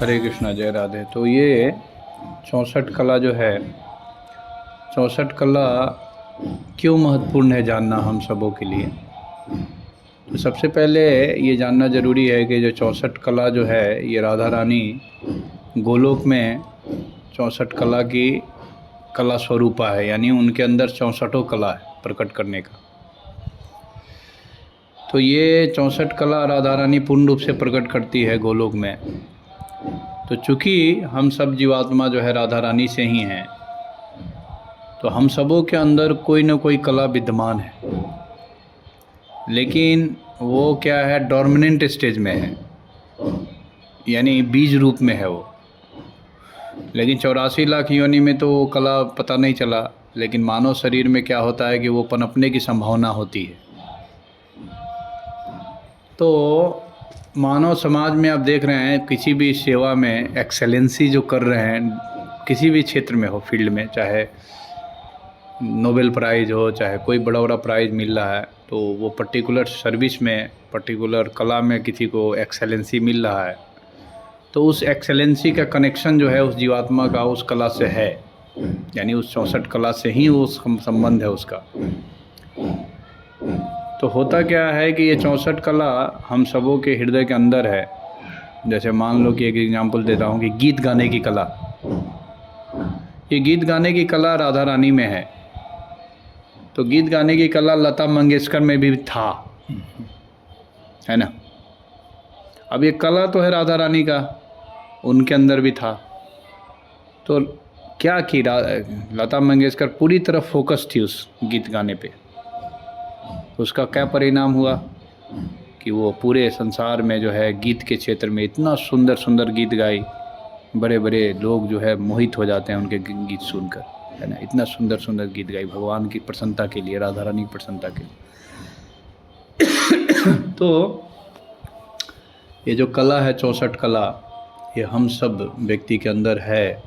हरे कृष्णा, जय राधे। तो ये 64 कला जो है, 64 कला क्यों महत्वपूर्ण है जानना हम सबों के लिए। तो सबसे पहले ये जानना ज़रूरी है कि जो 64 कला जो है, ये राधा रानी गोलोक में 64 कला की कला स्वरूपा है, यानी उनके अंदर 64 कला है प्रकट करने का। तो ये 64 कला राधा रानी पूर्ण रूप से प्रकट करती है गोलोक में। तो चूँकि हम सब जीवात्मा जो है राधा रानी से ही हैं, तो हम सबों के अंदर कोई ना कोई कला विद्यमान है, लेकिन वो क्या है, डोर्मिनेंट स्टेज में है, यानी बीज रूप में है वो। लेकिन 84 लाख योनि में तो वो कला पता नहीं चला, लेकिन मानव शरीर में क्या होता है कि वो पनपने की संभावना होती है। तो मानव समाज में आप देख रहे हैं, किसी भी सेवा में एक्सेलेंसी जो कर रहे हैं, किसी भी क्षेत्र में हो, फील्ड में, चाहे नोबेल प्राइज़ हो, चाहे कोई बड़ा बड़ा प्राइज़ मिल रहा है, तो वो पर्टिकुलर सर्विस में, पर्टिकुलर कला में किसी को एक्सेलेंसी मिल रहा है, तो उस एक्सेलेंसी का कनेक्शन जो है उस जीवात्मा का उस कला से है, यानी उस 64 कला से ही वो संबंध है उसका। तो होता क्या है कि ये 64 कला हम सबों के हृदय के अंदर है। जैसे मान लो कि एक एग्जांपल देता हूँ कि गीत गाने की कला, ये गीत गाने की कला राधा रानी में है। तो गीत गाने की कला लता मंगेशकर में भी था, है ना। अब ये कला तो है राधा रानी का, उनके अंदर भी था। तो क्या की लता मंगेशकर पूरी तरह फोकस थी उस गीत गाने पे। उसका क्या परिणाम हुआ कि वो पूरे संसार में जो है गीत के क्षेत्र में इतना सुंदर सुंदर गीत गाई, बड़े बड़े लोग जो है मोहित हो जाते हैं उनके गीत सुनकर, है ना। इतना सुंदर सुंदर गीत गाई भगवान की प्रसन्नता के लिए, राधा रानी की प्रसन्नता के लिए। तो ये जो कला है 64 कला, ये हम सब व्यक्ति के अंदर है।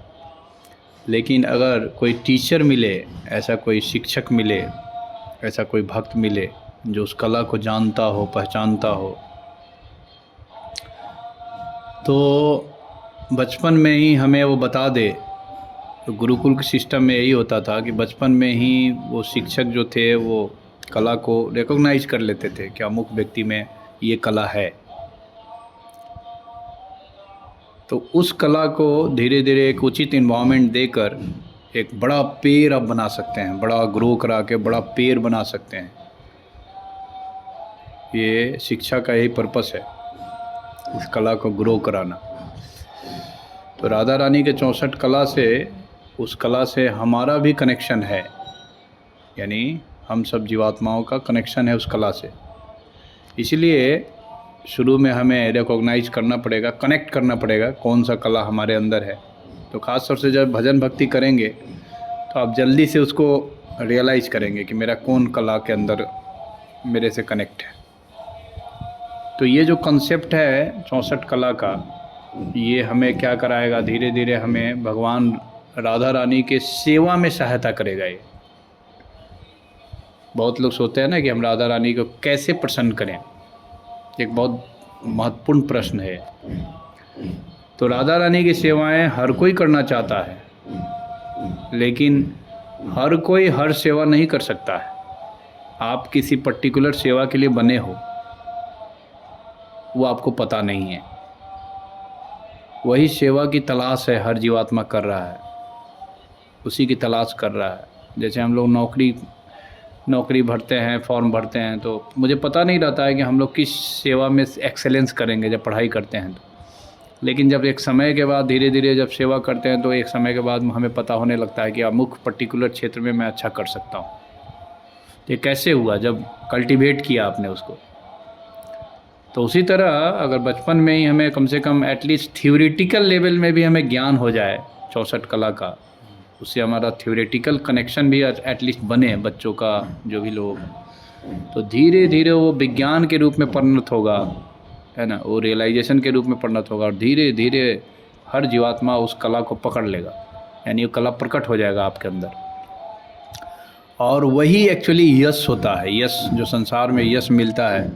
लेकिन अगर कोई टीचर मिले, ऐसा कोई शिक्षक मिले, ऐसा कोई भक्त मिले जो उस कला को जानता हो, पहचानता हो, तो बचपन में ही हमें वो बता दे। तो गुरुकुल के सिस्टम में यही होता था कि बचपन में ही वो शिक्षक जो थे वो कला को रिकॉग्नाइज कर लेते थे कि अमुक व्यक्ति में ये कला है। तो उस कला को धीरे धीरे एक उचित इन्वायरमेंट देकर एक बड़ा पेड़ आप बना सकते हैं, बड़ा ग्रो करा के बड़ा पेड़ बना सकते हैं। ये शिक्षा का यही पर्पस है, इस कला को ग्रो कराना। तो राधा रानी के 64 कला से, उस कला से हमारा भी कनेक्शन है, यानी हम सब जीवात्माओं का कनेक्शन है उस कला से। इसलिए शुरू में हमें रिकॉग्नाइज करना पड़ेगा, कनेक्ट करना पड़ेगा कौन सा कला हमारे अंदर है। तो ख़ास तौर से जब भजन भक्ति करेंगे तो आप जल्दी से उसको रियलाइज़ करेंगे कि मेरा कौन कला के अंदर मेरे से कनेक्ट है। तो ये जो कॉन्सेप्ट है 64 कला का, ये हमें क्या कराएगा, धीरे धीरे हमें भगवान राधा रानी के सेवा में सहायता करेगा। ये बहुत लोग सोचते हैं ना कि हम राधा रानी को कैसे प्रसन्न करें, एक बहुत महत्वपूर्ण प्रश्न है। तो राधा रानी की सेवाएं हर कोई करना चाहता है, लेकिन हर कोई हर सेवा नहीं कर सकता है। आप किसी पर्टिकुलर सेवा के लिए बने हो, वो आपको पता नहीं है। वही सेवा की तलाश है, हर जीवात्मा कर रहा है, उसी की तलाश कर रहा है। जैसे हम लोग नौकरी भरते हैं, फॉर्म भरते हैं, तो मुझे पता नहीं रहता है कि हम लोग किस सेवा में एक्सेलेंस करेंगे जब पढ़ाई करते हैं तो। लेकिन जब एक समय के बाद धीरे धीरे जब सेवा करते हैं, तो एक समय के बाद हमें पता होने लगता है कि अमुक पर्टिकुलर क्षेत्र में मैं अच्छा कर सकता हूँ। ये कैसे हुआ, जब कल्टीवेट किया आपने उसको। तो उसी तरह अगर बचपन में ही हमें कम से कम एटलीस्ट थ्योरेटिकल लेवल में भी हमें ज्ञान हो जाए 64 कला का, उससे हमारा थ्योरेटिकल कनेक्शन भी एटलीस्ट बने बच्चों का, जो भी लोग, तो धीरे धीरे वो विज्ञान के रूप में परिणत होगा, है ना, वो रियलाइजेशन के रूप में परिणत होगा, और धीरे धीरे हर जीवात्मा उस कला को पकड़ लेगा, यानी वो कला प्रकट हो जाएगा आपके अंदर। और वही एक्चुअली यश होता है। यश जो संसार में यश मिलता है,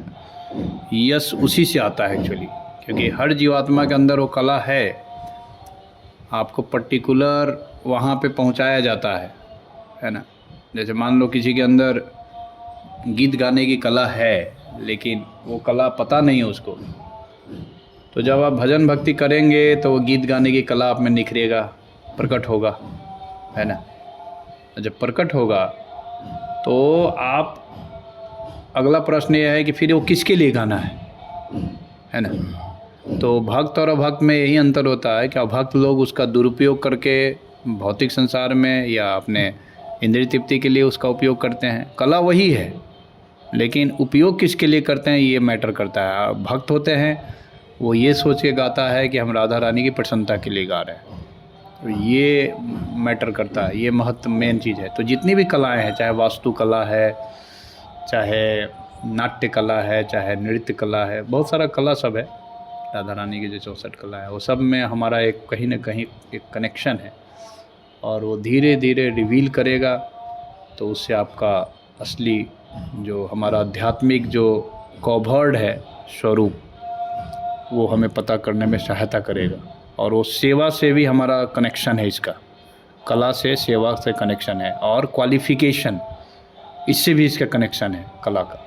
यश उसी से आता है एक्चुअली, क्योंकि हर जीवात्मा के अंदर वो कला है, आपको पर्टिकुलर वहाँ पे पहुँचाया जाता है ना। जैसे मान लो किसी के अंदर गीत गाने की कला है लेकिन वो कला पता नहीं है उसको, तो जब आप भजन भक्ति करेंगे तो वो गीत गाने की कला आप में निखरेगा, प्रकट होगा, है ना। जब प्रकट होगा तो आप, अगला प्रश्न यह है कि फिर वो किसके लिए गाना है ना। तो भक्त और अभक्त में यही अंतर होता है कि अभक्त लोग उसका दुरुपयोग करके भौतिक संसार में या अपने इंद्रिय तृप्ति के लिए उसका उपयोग करते हैं। कला वही है लेकिन उपयोग किसके लिए करते हैं ये मैटर करता है। भक्त होते हैं वो ये सोच के गाता है कि हम राधा रानी की प्रसन्नता के लिए गा रहे हैं, तो ये मैटर करता है, ये महत्व मेन चीज़ है। तो जितनी भी कलाएं हैं, चाहे वास्तु कला है, चाहे नाट्य कला है, चाहे नृत्य कला है, बहुत सारा कला सब है। राधा रानी की जो 64 कला है वो सब में हमारा एक कहीं ना कहीं एक कनेक्शन है और वो धीरे धीरे रिवील करेगा। तो उससे आपका असली जो हमारा आध्यात्मिक जो कौभर्ड है स्वरूप, वो हमें पता करने में सहायता करेगा। और वो सेवा से भी हमारा कनेक्शन है, इसका कला से सेवा से कनेक्शन है, और क्वालिफ़िकेशन इससे भी इसका कनेक्शन है कला का।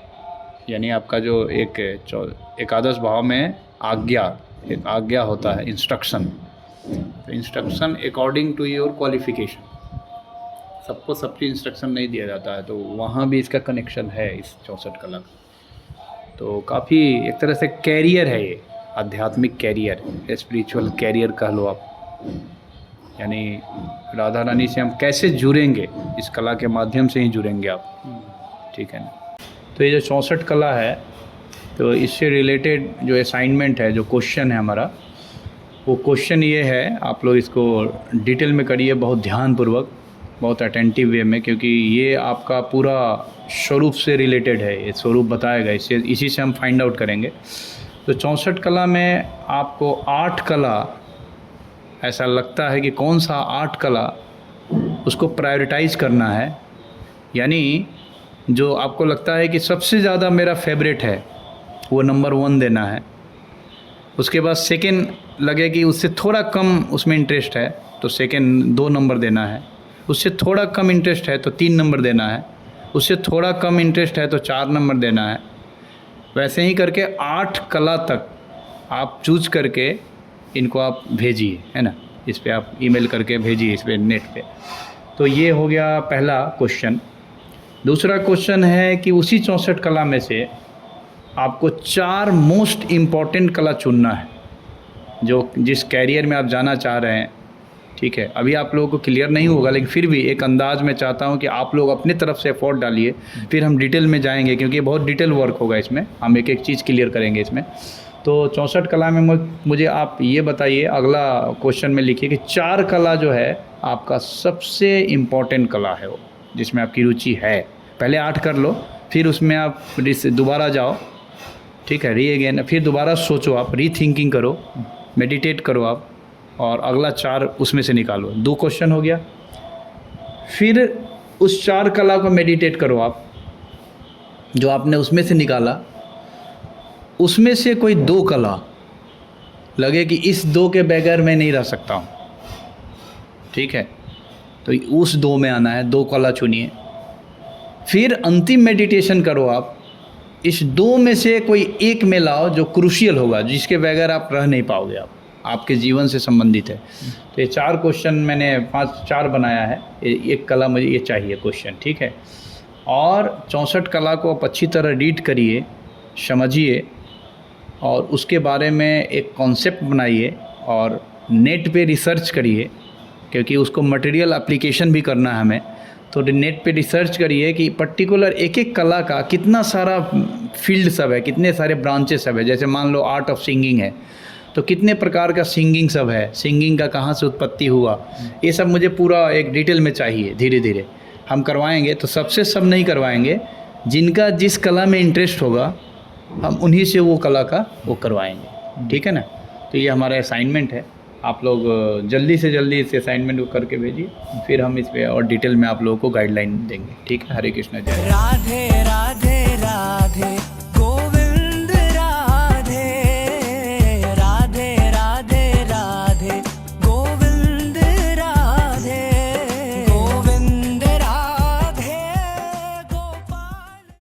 यानी आपका जो एक एकादश भाव में आज्ञा, एक आज्ञा होता है, इंस्ट्रक्शन, तो instruction according to your qualification, सबको सबकी इंस्ट्रक्शन नहीं दिया जाता है, तो वहाँ भी इसका कनेक्शन है इस 64 कला का। तो काफ़ी एक तरह से कैरियर है ये, आध्यात्मिक कैरियर, स्पिरिचुअल कैरियर कह लो आप। यानी राधा रानी से हम कैसे जुड़ेंगे, इस कला के माध्यम से ही जुड़ेंगे आप, ठीक है ना। तो ये जो 64 कला है, तो इससे रिलेटेड जो असाइनमेंट है, जो क्वेश्चन है हमारा, वो क्वेश्चन ये है, आप लोग इसको डिटेल में करिए, बहुत ध्यानपूर्वक, बहुत अटेंटिव वे में, क्योंकि ये आपका पूरा स्वरूप से रिलेटेड है, ये स्वरूप बताएगा, इससे इसी से हम फाइंड आउट करेंगे। तो 64 कला में आपको 8 कला, ऐसा लगता है कि कौन सा 8 कला उसको प्रायोरिटाइज़ करना है। यानी जो आपको लगता है कि सबसे ज़्यादा मेरा फेवरेट है वो नंबर 1 देना है। उसके बाद सेकंड लगे कि उससे थोड़ा कम उसमें इंटरेस्ट है तो सेकंड 2 नंबर देना है। उससे थोड़ा कम इंटरेस्ट है तो 3 नंबर देना है। उससे थोड़ा कम इंटरेस्ट है तो 4 नंबर देना है। वैसे ही करके 8 कला तक आप चूज़ करके इनको आप भेजिए, है ना। इस पे आप ईमेल करके भेजिए, इस पे नेट पे। तो ये हो गया पहला क्वेश्चन। दूसरा क्वेश्चन है कि उसी 64 कला में से आपको 4 मोस्ट इम्पॉर्टेंट कला चुनना है, जो जिस कैरियर में आप जाना चाह रहे हैं, ठीक है। अभी आप लोगों को क्लियर नहीं होगा, लेकिन फिर भी एक अंदाज में चाहता हूँ कि आप लोग अपनी तरफ से एफर्ट डालिए, फिर हम डिटेल में जाएंगे, क्योंकि बहुत डिटेल वर्क होगा इसमें, हम एक एक चीज़ क्लियर करेंगे इसमें। तो 64 कला में मुझे आप ये बताइए, अगला क्वेश्चन में लिखिए कि 4 कला जो है आपका सबसे इम्पॉर्टेंट कला है, वो जिसमें आपकी रुचि है। पहले 8 कर लो, फिर उसमें आप दोबारा जाओ, ठीक है, री अगेन, फिर दोबारा सोचो, आप री थिंकिंग करो, मेडिटेट करो आप, और अगला 4 उसमें से निकालो। 2 क्वेश्चन हो गया। फिर उस 4 कला को मेडिटेट करो आप, जो आपने उसमें से निकाला, उसमें से कोई 2 कला लगे कि इस 2 के बगैर मैं नहीं रह सकता हूँ, ठीक है, तो उस 2 में आना है, 2 कला चुनिए। फिर अंतिम मेडिटेशन करो आप, इस 2 में से कोई एक में लाओ जो क्रूशियल होगा, जिसके बगैर आप रह नहीं पाओगे, आप आपके जीवन से संबंधित है। तो ये 4 क्वेश्चन मैंने 4 बनाया है, एक कला मुझे ये चाहिए क्वेश्चन, ठीक है। और 64 कला को आप अच्छी तरह रीड करिए, समझिए, और उसके बारे में एक कॉन्सेप्ट बनाइए और नेट पे रिसर्च करिए, क्योंकि उसको मटेरियल एप्लीकेशन भी करना है हमें। तो नेट पे रिसर्च करिए कि पर्टिकुलर एक एक कला का कितना सारा फील्ड सब है, कितने सारे ब्रांचेस सब है। जैसे मान लो आर्ट ऑफ सिंगिंग है, तो कितने प्रकार का सिंगिंग सब है, सिंगिंग का कहाँ से उत्पत्ति हुआ, ये सब मुझे पूरा एक डिटेल में चाहिए। धीरे धीरे हम करवाएंगे, तो सबसे सब नहीं करवाएंगे, जिनका जिस कला में इंटरेस्ट होगा हम उन्हीं से वो कला का वो करवाएंगे, ठीक है ना। तो ये हमारा असाइनमेंट है, आप लोग जल्दी से जल्दी इस असाइनमेंट को करके भेजिए, फिर हम इस पे और डिटेल में आप लोगों को गाइडलाइन देंगे, ठीक है। हरे कृष्णा, जय राधे राधे।